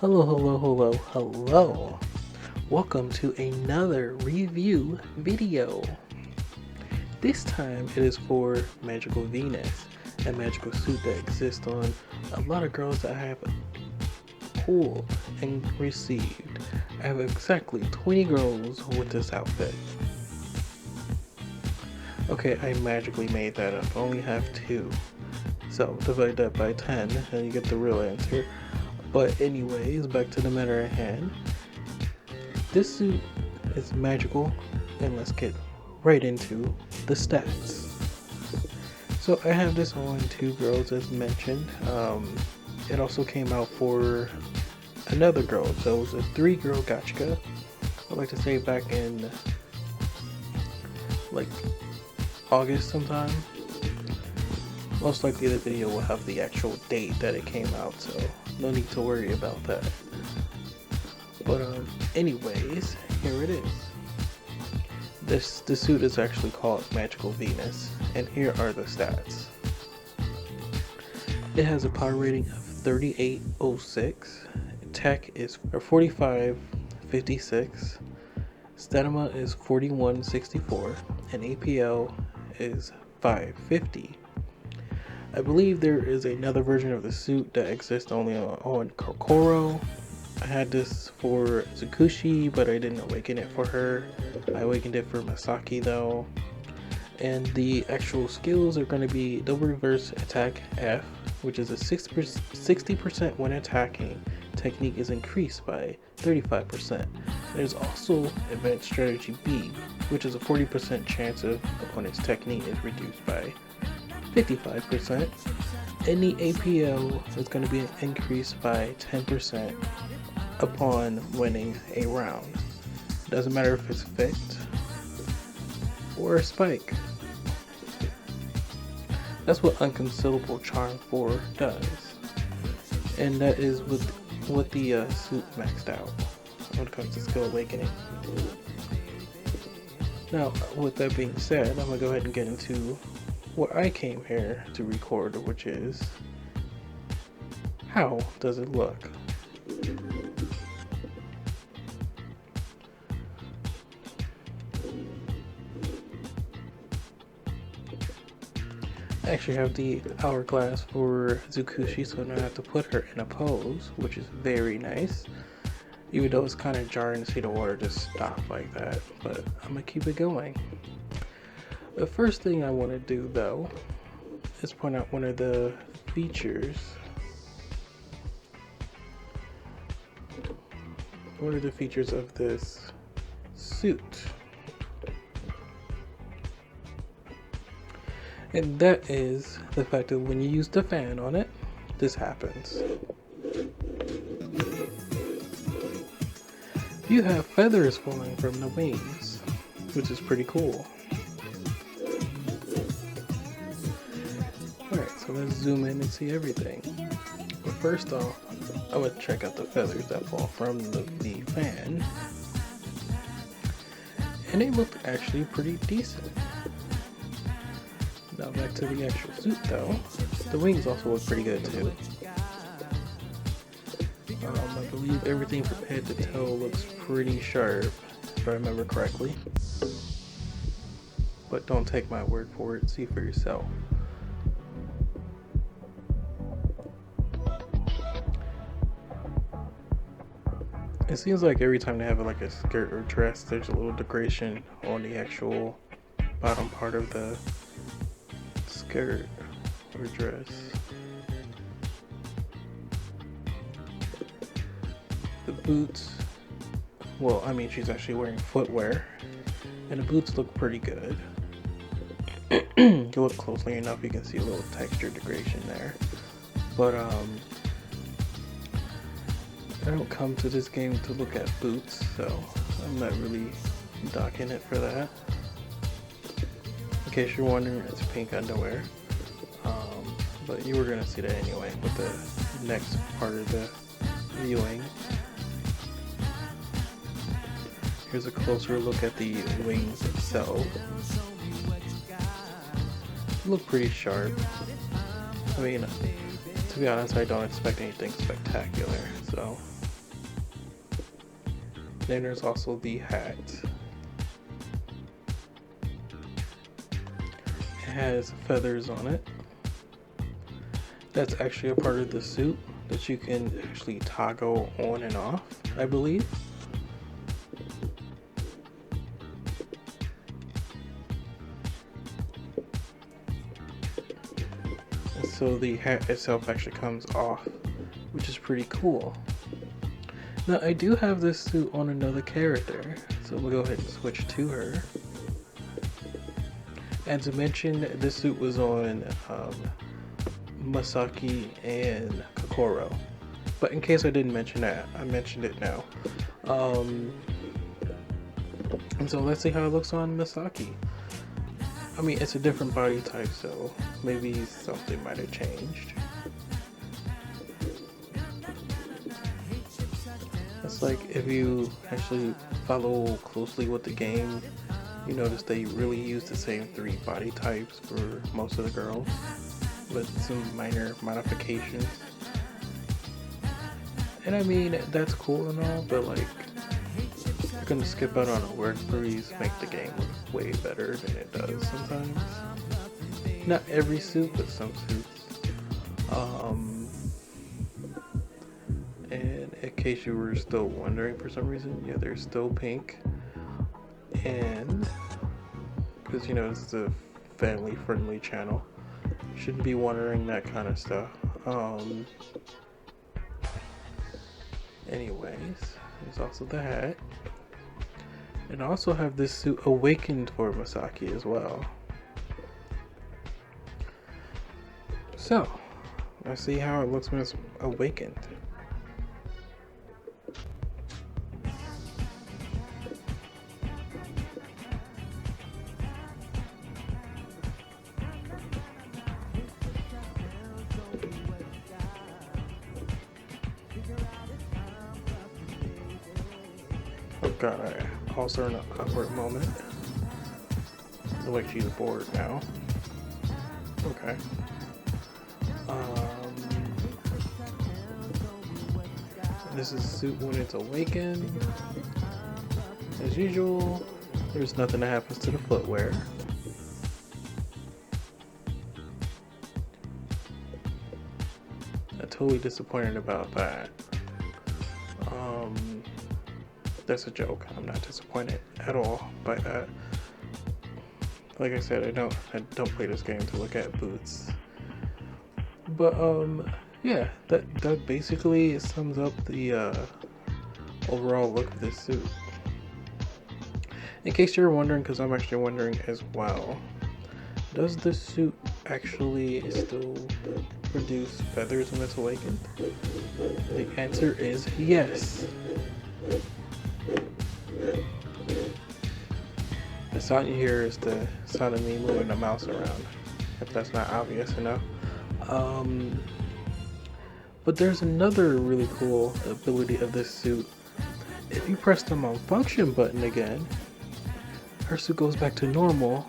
Hello. Welcome to another review video. This time it is for Magical Venus, a magical suit that exists on a lot of girls that I have pulled and received. I have exactly 20 girls with this outfit. Okay, I magically made that up. I only have 2. So divide that by 10 and you get the real answer. But anyways, back to the matter at hand. This suit is magical, and let's get right into the stats. So I have this on 2 girls as mentioned. It also came out for another girl, so it was a 3-girl gotcha. I'd like to say back in like August sometime. Most likely the video will have the actual date that it came out, so no need to worry about that. But anyways, here it is. The suit is actually called Magical Venus, and here are the stats. It has a power rating of 3806, attack is 4556, stamina is 4164, and APL is 550. I believe there is another version of the suit that exists only on Kokoro. I had this for Tsukushi, but I didn't awaken it for her. I awakened it for Misaki though. And the actual skills are going to be double reverse attack F, which is a 60% when attacking. Technique is increased by 35%. There's also advanced strategy B, which is a 40% chance of opponent's technique is reduced by 55%, and the APL is going to be increased by 10% upon winning a round. Doesn't matter if it's fixed or a spike. That's what Unconcealable Charm 4 does, and that is with the suit maxed out when it comes to skill awakening. Now, with that being said, I'm gonna go ahead and get into what I came here to record, which is how does it look? I actually have the hourglass for Tsukushi, so I don't have to put her in a pose, which is very nice. Even though it's kind of jarring to see the water just stop like that, but I'm gonna keep it going. The first thing I want to do though is point out one of the features. One of the features of this suit. And that is the fact that when you use the fan on it, this happens. You have feathers falling from the wings, which is pretty cool. Alright, so let's zoom in and see everything. But first off, I'm going to check out the feathers that fall from the fan. And they look actually pretty decent. Now back to the actual suit though. The wings also look pretty good too. I believe everything from head to toe looks pretty sharp, if I remember correctly. But don't take my word for it, see for yourself. It seems like every time they have like a skirt or dress, there's a little decoration on the actual bottom part of the skirt or dress. The boots, well, I mean, she's actually wearing footwear, and the boots look pretty good. You look closely enough, you can see a little texture degradation there. But I don't come to this game to look at boots, so I'm not really docking it for that. In case you're wondering, it's pink underwear. But you were going to see that anyway with the next part of the viewing. Here's a closer look at the wings itself. Look pretty sharp. I mean, to be honest, I don't expect anything spectacular, so Then there's also the hat. It has feathers on it. That's actually a part of the suit that you can actually toggle on and off, I believe. And so the hat itself actually comes off, which is pretty cool. Now I do have this suit on another character, so we'll go ahead and switch to her. And to mention, this suit was on Misaki and Kokoro. But in case I didn't mention that, I mentioned it now. And so let's see how it looks on Misaki. I mean, it's a different body type, so maybe something might have changed. It's like if you actually follow closely with the game, you notice they really use the same 3 body types for most of the girls, with some minor modifications. And I mean, that's cool and all, but like, you're gonna skip out on a work breeze, make the game look way better than it does sometimes. Not every suit, but some suits. And in case you were still wondering for some reason, yeah, they're still pink. And because, you know, it's a family friendly channel, shouldn't be wondering that kind of stuff. Anyways, there's also the hat. And I also have this suit awakened for Misaki as well. So, let's see how it looks when it's awakened. Oh god, I also in an awkward moment. Like she's bored now. Okay. This is suit when it's awakened. As usual, there's nothing that happens to the footwear. I'm totally disappointed about that. That's a joke. I'm not disappointed at all by that. Like I said, I don't play this game to look at boots. But yeah, that basically sums up the overall look of this suit. In case you're wondering, because I'm actually wondering as well, does this suit actually still produce feathers when it's awakened? The answer is yes. The sound you hear is the sound of me moving the mouse around, if that's not obvious enough. But there's another really cool ability of this suit. If you press the malfunction button again, her suit goes back to normal,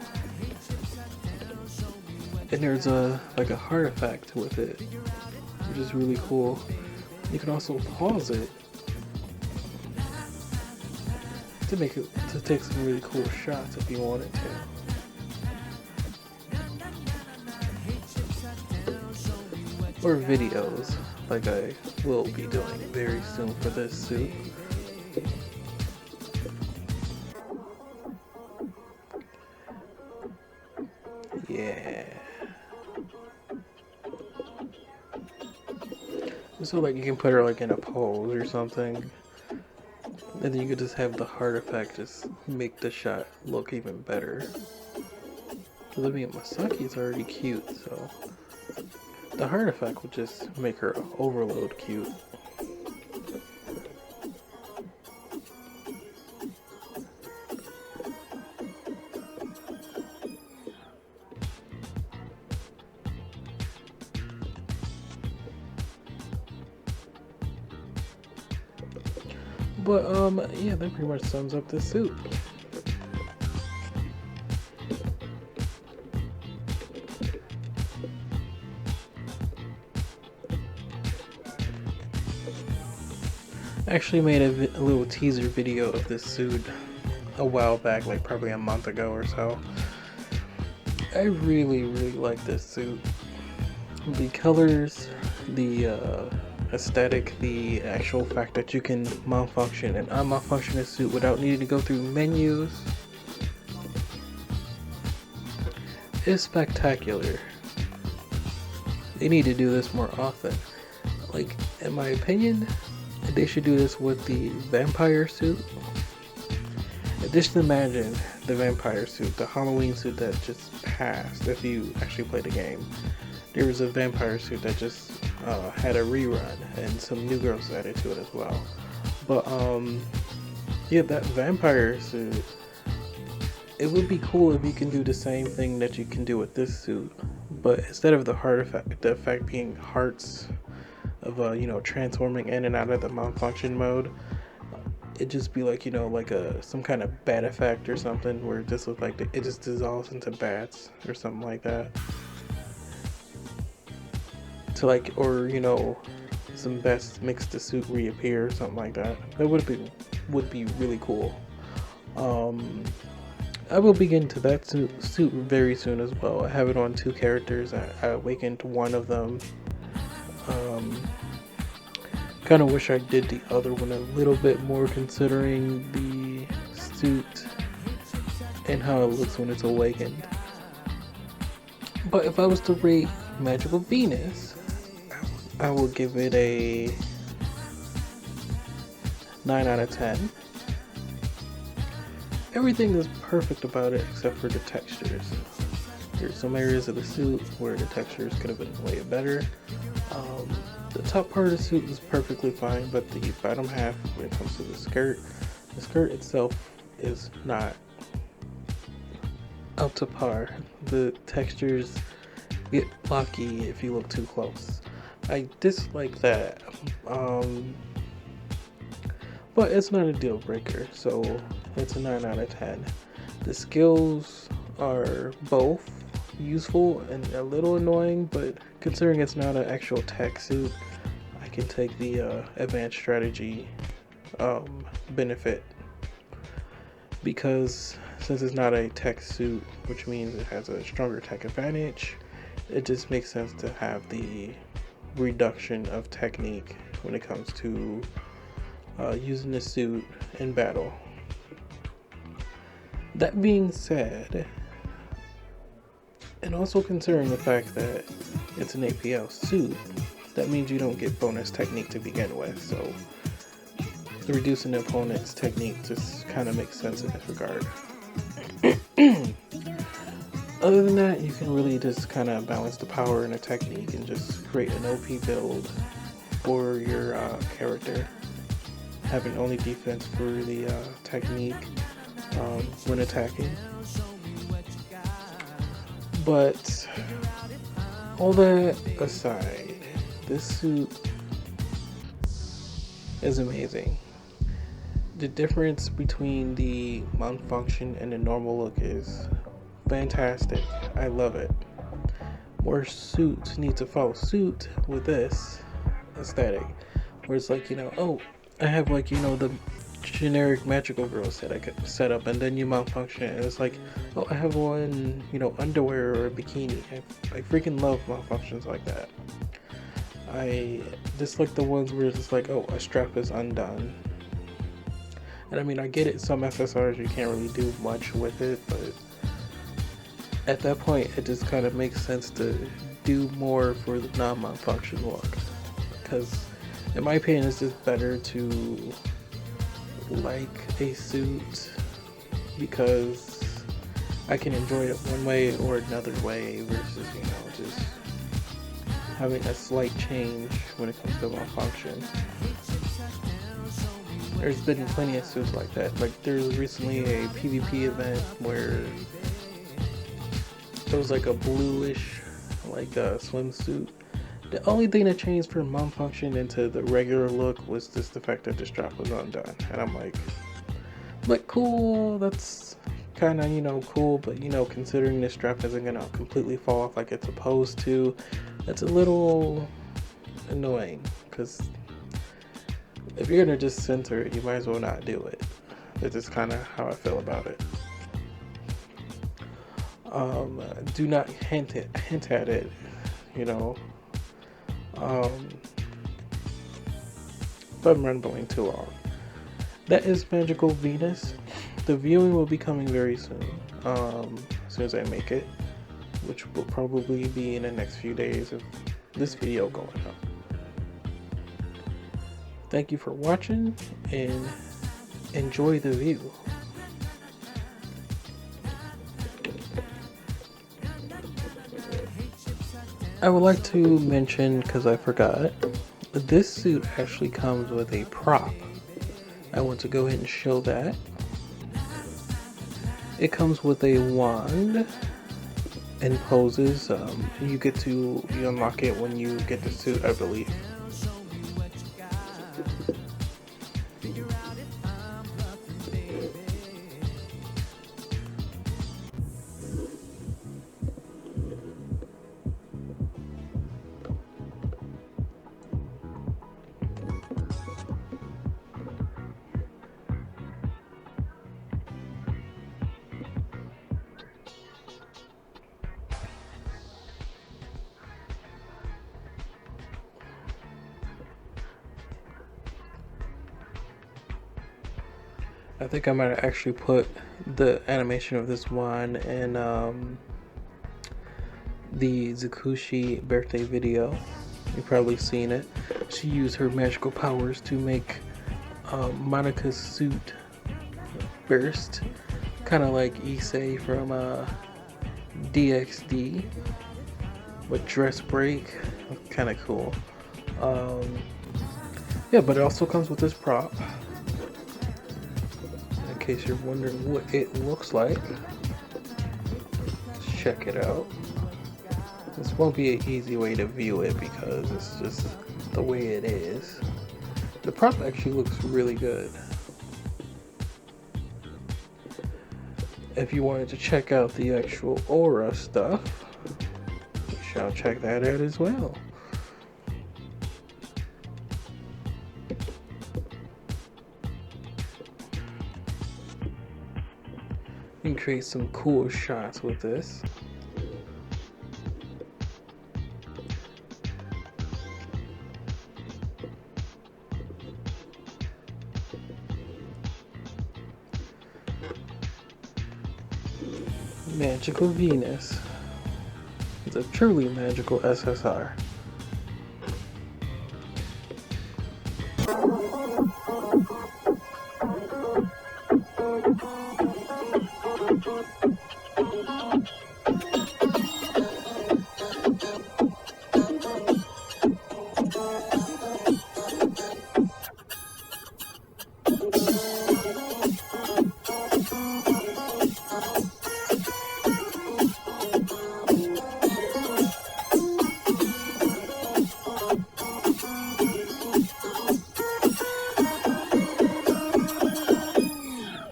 and there's like a heart effect with it, which is really cool. You can also pause it to take some really cool shots if you wanted to. Or videos, like I will be doing very soon for this suit. Yeah. So like you can put her like in a pose or something, and then you could just have the heart effect just make the shot look even better. Cause I mean, Masaki's already cute, so the heart effect would just make her overload cute. But yeah, that pretty much sums up this suit. I actually made a little teaser video of this suit a while back, like probably a month ago or so. I really like this suit. The colors, the aesthetic, the actual fact that you can malfunction and unmalfunction a suit without needing to go through menus is spectacular. They need to do this more often. Like, in my opinion, they should do this with the vampire suit. Just imagine the vampire suit, the Halloween suit that just passed. If you actually played the game, there was a vampire suit that just had a rerun and some new girls added to it as well. But yeah, that vampire suit, it would be cool if you can do the same thing that you can do with this suit, but instead of the heart effect, the effect being hearts of transforming in and out of the malfunction mode, it just be like like some kind of bat effect or something where it just looks like it just dissolves into bats or something like that. To like, or some bats mix the suit reappear or something like that. That would be really cool. I will be getting to that suit very soon as well. I have it on 2 characters. I awakened one of them. Kind of wish I did the other one a little bit more, considering the suit and how it looks when it's awakened. But if I was to rate Magical Venus, I will give it a 9 out of 10. Everything is perfect about it except for the textures. There's some areas of the suit where the textures could have been way better. The top part of the suit is perfectly fine, but the bottom half, when it comes to the skirt itself is not up to par. The textures get blocky if you look too close. I dislike that. But it's not a deal breaker, so it's a 9 out of 10. The skills are both useful and a little annoying, but considering it's not an actual tech suit, I can take the advanced strategy benefit, because since it's not a tech suit, which means it has a stronger tech advantage, it just makes sense to have the reduction of technique when it comes to using the suit in battle. That being said, and also considering the fact that it's an APL suit, that means you don't get bonus technique to begin with, so reducing the opponent's technique just kind of makes sense in this regard. Other than that, you can really just kind of balance the power and the technique and just create an OP build for your character, having only defense for the technique when attacking. But all that aside, this suit is amazing. The difference between the malfunction and the normal look is fantastic. I love it. More suits need to follow suit with this aesthetic, where it's like, oh, I have like, the generic magical girl set I could set up, and then you malfunction and it's like, oh, I have one, underwear or a bikini. I freaking love malfunctions like that. I dislike the ones where it's just like, oh, a strap is undone. And I mean, I get it, some SSRs you can't really do much with it, but at that point it just kind of makes sense to do more for the non-malfunction look, because in my opinion it's just better to like a suit, because I can enjoy it one way or another way versus just having a slight change when it comes to malfunction. There's been plenty of suits like that. Like, there was recently a PvP event where it was like a bluish, like a swimsuit. The only thing that changed from malfunction into the regular look was just the fact that the strap was undone. And I'm like, but cool, that's kind of, cool, but considering the strap isn't going to completely fall off like it's supposed to, that's a little annoying, because If you're gonna just censor it, you might as well not do it. That's just kind of how I feel about it. Do not hint at it, you know. If I'm rambling too long. That is Magical Venus. The viewing will be coming very soon. As soon as I make it, which will probably be in the next few days of this video going up. Thank you for watching and enjoy the view. I would like to mention, because I forgot, this suit actually comes with a prop. I want to go ahead and show that. It comes with a wand and poses. You unlock it when you get the suit, I believe. I think I might have actually put the animation of this wand in the Tsukushi birthday video. You've probably seen it. She used her magical powers to make Monika's suit burst, kind of like Issei from DXD, with dress break. Kind of cool. Yeah, but it also comes with this prop. In case you're wondering what it looks like, let's check it out. This won't be an easy way to view it because it's just the way it is. The prop actually looks really good. If you wanted to check out the actual aura stuff, you shall check that out as well. You can create some cool shots with this. Magical Venus. It's a truly magical SSR.